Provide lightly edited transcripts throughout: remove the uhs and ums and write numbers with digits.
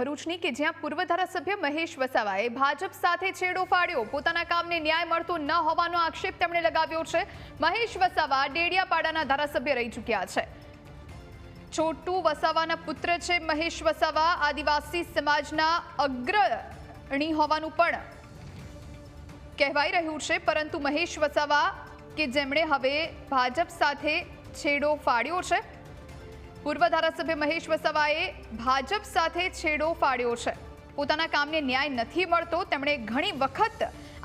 ભરૂચની કે જ્યાં પૂર્વ ધારાસભ્ય મહેશ વસાવાએ ભાજપ સાથે છેડો ફાડ્યો। પોતાના કામને ન્યાય મળતો ન હોવાનો આક્ષેપ તેમણે લગાવ્યો છે। મહેશ વસાવા ડેડિયાપાડાના ધારાસભ્ય રહી ચૂક્યા છે। છોટુ વસાવાના પુત્ર છે મહેશ વસાવા। આદિવાસી સમાજના અગ્રણી હોવાનું પણ કહેવાઈ રહ્યું છે, પરંતુ મહેશ વસાવા કે જેમણે હવે ભાજપ સાથે છેડો ફાડ્યો છે, પૂર્વ ધારાસભ્ય મહેશ વસાવાએ ભાજપ સાથે છેડો ફાડ્યો છે। પોતાના કામને ન્યાય નથી મળતો। તેમણે ઘણી વખત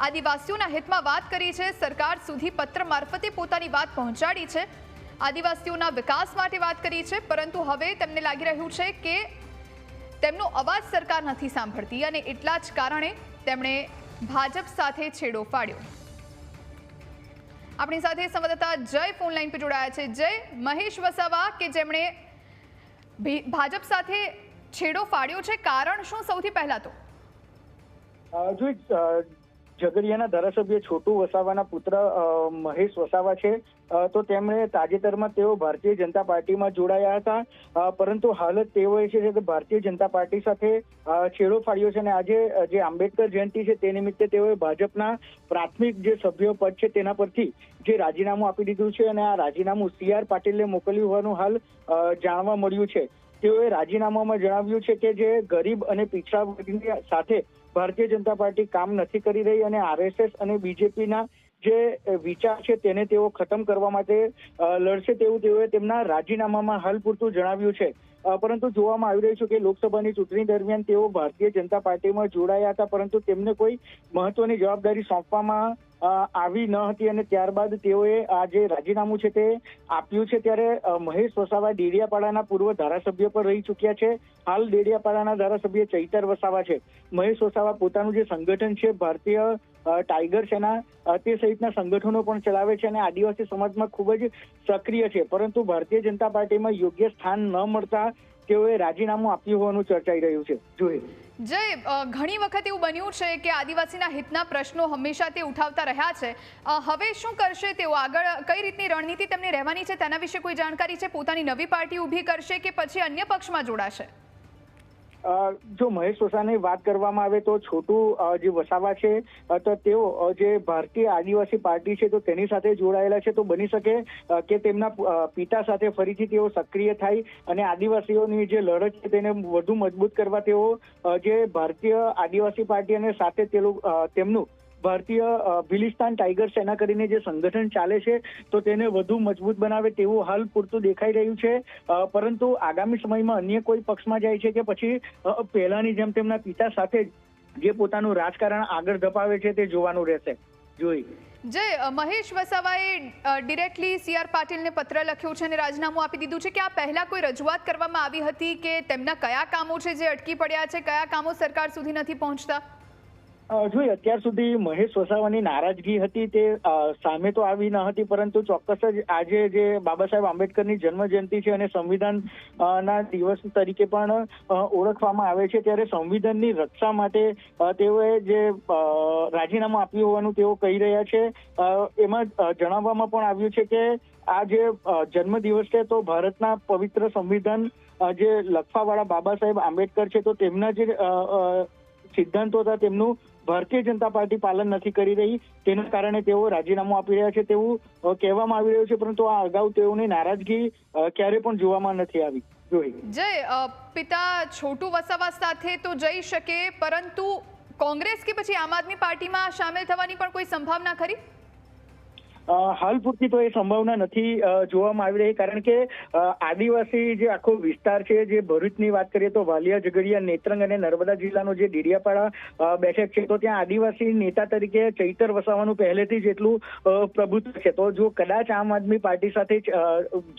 આદિવાસીઓના હિતમાં વાત કરી છે, સરકાર સુધી પત્ર મારફતે પોતાની વાત પહોંચાડી છે, આદિવાસીઓના વિકાસ માટે વાત કરી છે, પરંતુ હવે તેમને લાગી રહ્યું છે કે તેમનો અવાજ સરકાર નથી સાંભળતી અને એટલા જ કારણે તેમણે ભાજપ સાથે છેડો ફાડ્યો। આપણી સાથે સંવાદદાતા જય ફોન લાઈન પર જોડાયા છે। જય, મહેશ વસાવા કે જેમણે ભાજપ સાથે છેડો ફાડ્યો છે, કારણ શું? સૌથી પહેલા તો જો ઝઘડિયાના ધારાસભ્ય છોટુ વસાવાના પુત્ર મહેશ વસાવા છે, તો તેમણે તાજેતરમાં તેઓ ભારતીય જનતા પાર્ટીમાં જોડાયા હતા, પરંતુ હાલ તેઓએ છે કે ભારતીય જનતા પાર્ટી સાથે છેડો ફાડ્યો છે અને આજે જે આંબેડકર જયંતિ છે તે નિમિત્તે તેઓએ ભાજપના પ્રાથમિક જે સભ્ય પદ છે તેના પરથી જે રાજીનામું આપી દીધું છે અને આ રાજીનામું CR પાટીલને મોકલ્યું હોવાનું હાલ જાણવા મળ્યું છે। તેઓએ રાજીનામામાં જણાવ્યું છે કે જે ગરીબ અને પીછડા વર્ગની સાથે ભારતીય જનતા પાર્ટી કામ નથી કરી રહી અને RSS અને બીજેપીના જે વિચાર છે તેને તેઓ ખતમ કરવા માટે લડશે તેવું તેઓએ તેમના રાજીનામામાં હાલ પૂરતું જણાવ્યું છે। પરંતુ જોવામાં આવી રહ્યું છે કે લોકસભાની ચૂંટણી દરમિયાન તેઓ ભારતીય જનતા પાર્ટીમાં જોડાયા હતા, પરંતુ તેમને કોઈ મહત્વની જવાબદારી સોંપવામાં આવી ન હતી અને ત્યારબાદ તેઓએ આ જે રાજીનામું છે તે આપ્યું છે। ત્યારે મહેશ વસાવા ડેડિયાપાડાના પૂર્વ ધારાસભ્ય પર રહી ચૂક્યા છે। હાલ ડેડિયાપાડાના ધારાસભ્ય ચૈતર વસાવા છે। મહેશ વસાવા પોતાનું જે સંગઠન છે ભારતીય ટાઈગર સેના તે સહિતના સંગઠનો પણ ચલાવે છે અને આદિવાસી સમાજમાં ખૂબ જ સક્રિય છે, પરંતુ ભારતીય જનતા પાર્ટીમાં યોગ્ય સ્થાન ન મળતા તેઓએ રાજીનામું આપ્યું હોવાનું ચર્ચાઈ રહ્યું છે। જોઈએ જય, ઘણી વખત એવું બન્યું છે કે આદિવાસીના હિતના પ્રશ્નો હંમેશા તે ઉઠાવતા રહ્યા છે। હવે શું કરશે તેઓ? આગળ કઈ રીતની રણનીતિ તેમને રહેવાની છે તેના વિશે કોઈ જાણકારી છે? પોતાની નવી પાર્ટી ઊભી કરશે કે પછી અન્ય પક્ષમાં જોડાશે? જો મહેશ વસાવાની વાત કરવામાં આવે તો છોટુ જે વસાવા છે તો તેઓ જે ભારતીય આદિવાસી પાર્ટી છે તો તેની સાથે જોડાયેલા છે, તો બની શકે કે તેમના પિતા સાથે ફરીથી તેઓ સક્રિય થાય અને આદિવાસીઓની જે લડત છે તેને વધુ મજબૂત કરવા તેઓ જે ભારતીય આદિવાસી પાર્ટી અને સાથે તેમનું ભારતીય ભીલિસ્તાન ટાઈગર સેના કરીને જે સંગઠન ચાલે છે તો તેને વધુ મજબૂત બનાવે તેવું હાલ પૂરતું દેખાઈ રહ્યું છે। પરંતુ આગામી સમયમાં અન્ય કોઈ પક્ષમાં જાય છે કે પછી પહેલાની જેમ તેમના પિતા સાથે જે પોતાનું રાજકારણ આગળ ધપાવે છે તે જોવાનું રહેશે। જોઈ જય, મહેશ વસાવાએ ડિરેક્ટલી CR પાટીલને પત્ર લખ્યો છે અને રાજીનામું આપી દીધું છે કે આ પહેલા કોઈ રજૂઆત કરવામાં આવી હતી કે તેમના કયા કામો છે જે અટકી પડ્યા છે, કયા કામો સરકાર સુધી નથી પહોંચતા? જોઈ અત્યાર સુધી મહેશ વસાવાની નારાજગી હતી તે સામે તો આવી ન હતી, પરંતુ ચોક્કસ જ આજે જે બાબા સાહેબ આંબેડકરની જન્મ જયંતિ છે અને સંવિધાન ના દિવસ તરીકે પણ ઓળખવામાં આવે છે, ત્યારે સંવિધાનની રક્ષા માટે તેઓએ જે રાજીનામું આપ્યું હોવાનું તેઓ કહી રહ્યા છે। એમાં જણાવવામાં પણ આવ્યું છે કે આ જે જન્મ દિવસ છે તો ભારતના પવિત્ર સંવિધાન જે લખવાવાળા બાબા સાહેબ આંબેડકર છે તો તેમના જે સિદ્ધાંતો હતા તેમનું ભારતીય જનતા પાર્ટી પાલન નથી કરી રહી, તેના કારણે તેઓ રાજીનામું આપી રહ્યા છે તેવું કહેવામાં આવી રહ્યું છે, પરંતુ આ અગાઉ તેઓની નારાજગી ક્યારે પણ જોવામાં નથી આવી। જય, પિતા છોટુ વસાવા સાથે તો જઈ શકે, પરંતુ કોંગ્રેસ કે પછી આમ આદમી પાર્ટીમાં સામેલ થવાની પણ કોઈ સંભાવના ખરી? હાલ પૂરતી તો એ સંભાવના નથી જોવામાં આવી રહી, કારણ કે આદિવાસી જે આખો વિસ્તાર છે, જે ભરૂચની વાત કરીએ તો વાલિયા, ઝઘડિયા, નેત્રંગ અને નર્મદા જિલ્લાનો જે ડેડિયાપાડા બેઠક છે તો ત્યાં આદિવાસી નેતા તરીકે ચૈતર વસાવાનું પહેલેથી જ એટલું પ્રભુત્વ છે, તો જો કદાચ આમ આદમી પાર્ટી સાથે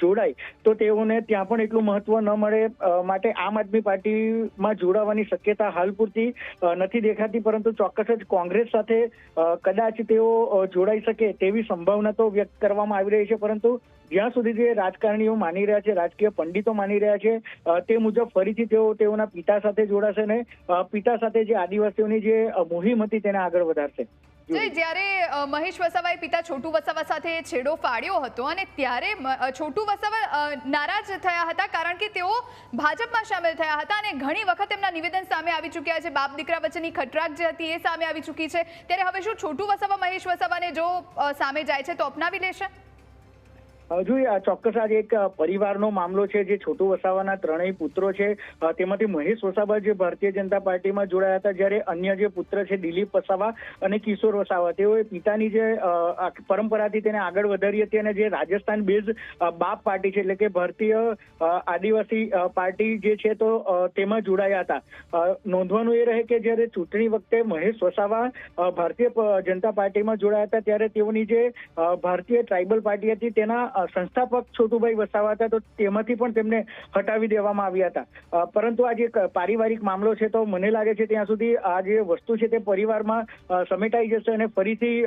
જોડાય તો તેઓને ત્યાં પણ એટલું મહત્વ ન મળે, માટે આમ આદમી પાર્ટીમાં જોડાવાની શક્યતા હાલ પૂરતી નથી દેખાતી, પરંતુ ચોક્કસ જ કોંગ્રેસ સાથે કદાચ તેઓ જોડાઈ શકે તેવી સંભાવના તો વ્યક્ત કરવામાં આવી રહી છે। પરંતુ જ્યાં સુધી જે રાજકારણીઓ માની રહ્યા છે, રાજકીય પંડિતો માની રહ્યા છે તે મુજબ ફરીથી તેઓના પિતા સાથે જોડાશે અને પિતા સાથે જે આદિવાસીઓની જે મુહિમ હતી તેને આગળ વધારશે। જ્યારે મહેશ વસાવાએ પિતા છોટુ વસાવા સાથે છેડો ફાડ્યો હતો અને ત્યારે છોટુ વસાવા નારાજ થયા હતા કારણ કે તેઓ ભાજપમાં સામેલ થયા હતા અને ઘણી વખત એમના નિવેદન સામે આવી ચૂક્યા છે, બાપ દીકરા વચ્ચેની ખટરાક જે હતી એ સામે આવી ચૂકી છે, ત્યારે હવે શું છોટુ વસાવા મહેશ વસાવાને જો સામે જાય છે તો અપનાવી લેશે? જોઈએ ચોક્કસ આજે એક પરિવારનો મામલો છે, જે છોટુ વસાવાના ત્રણેય પુત્રો છે તેમાંથી મહેશ વસાવા જે ભારતીય જનતા પાર્ટીમાં જોડાયા હતા, જ્યારે અન્ય જે પુત્ર છે દિલીપ વસાવા અને કિશોર વસાવા તેઓએ પિતાની જે પરંપરાથી તેને આગળ વધારી હતી અને જે રાજસ્થાન બેઝ બાપ પાર્ટી છે એટલે કે ભારતીય આદિવાસી પાર્ટી જે છે તો તેમાં જોડાયા હતા. નોંધવાનું એ રહે કે જ્યારે ચૂંટણી વખતે મહેશ વસાવા ભારતીય જનતા પાર્ટીમાં જોડાયા હતા ત્યારે તેઓની જે ભારતીય ટ્રાઇબલ પાર્ટી હતી તેના સંસ્થાપક છોટુભાઈ વસાવા હતા, તો તેમાંથી પણ તેમને હટાવી દેવામાં આવ્યા હતા. પરંતુ આ જે પારિવારિક મામલો છે તો મને લાગે છે ત્યાં સુધી આ જે વસ્તુ છે તે પરિવારમાં સમેટાઈ જશે અને ફરીથી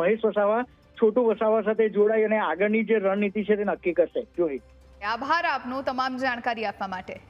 મહેશ વસાવા છોટુ વસાવા સાથે જોડાઈ અને આગળની જે રણનીતિ છે તે નક્કી કરશે. જોઈ આભાર આપનો તમામ જાણકારી આપવા માટે.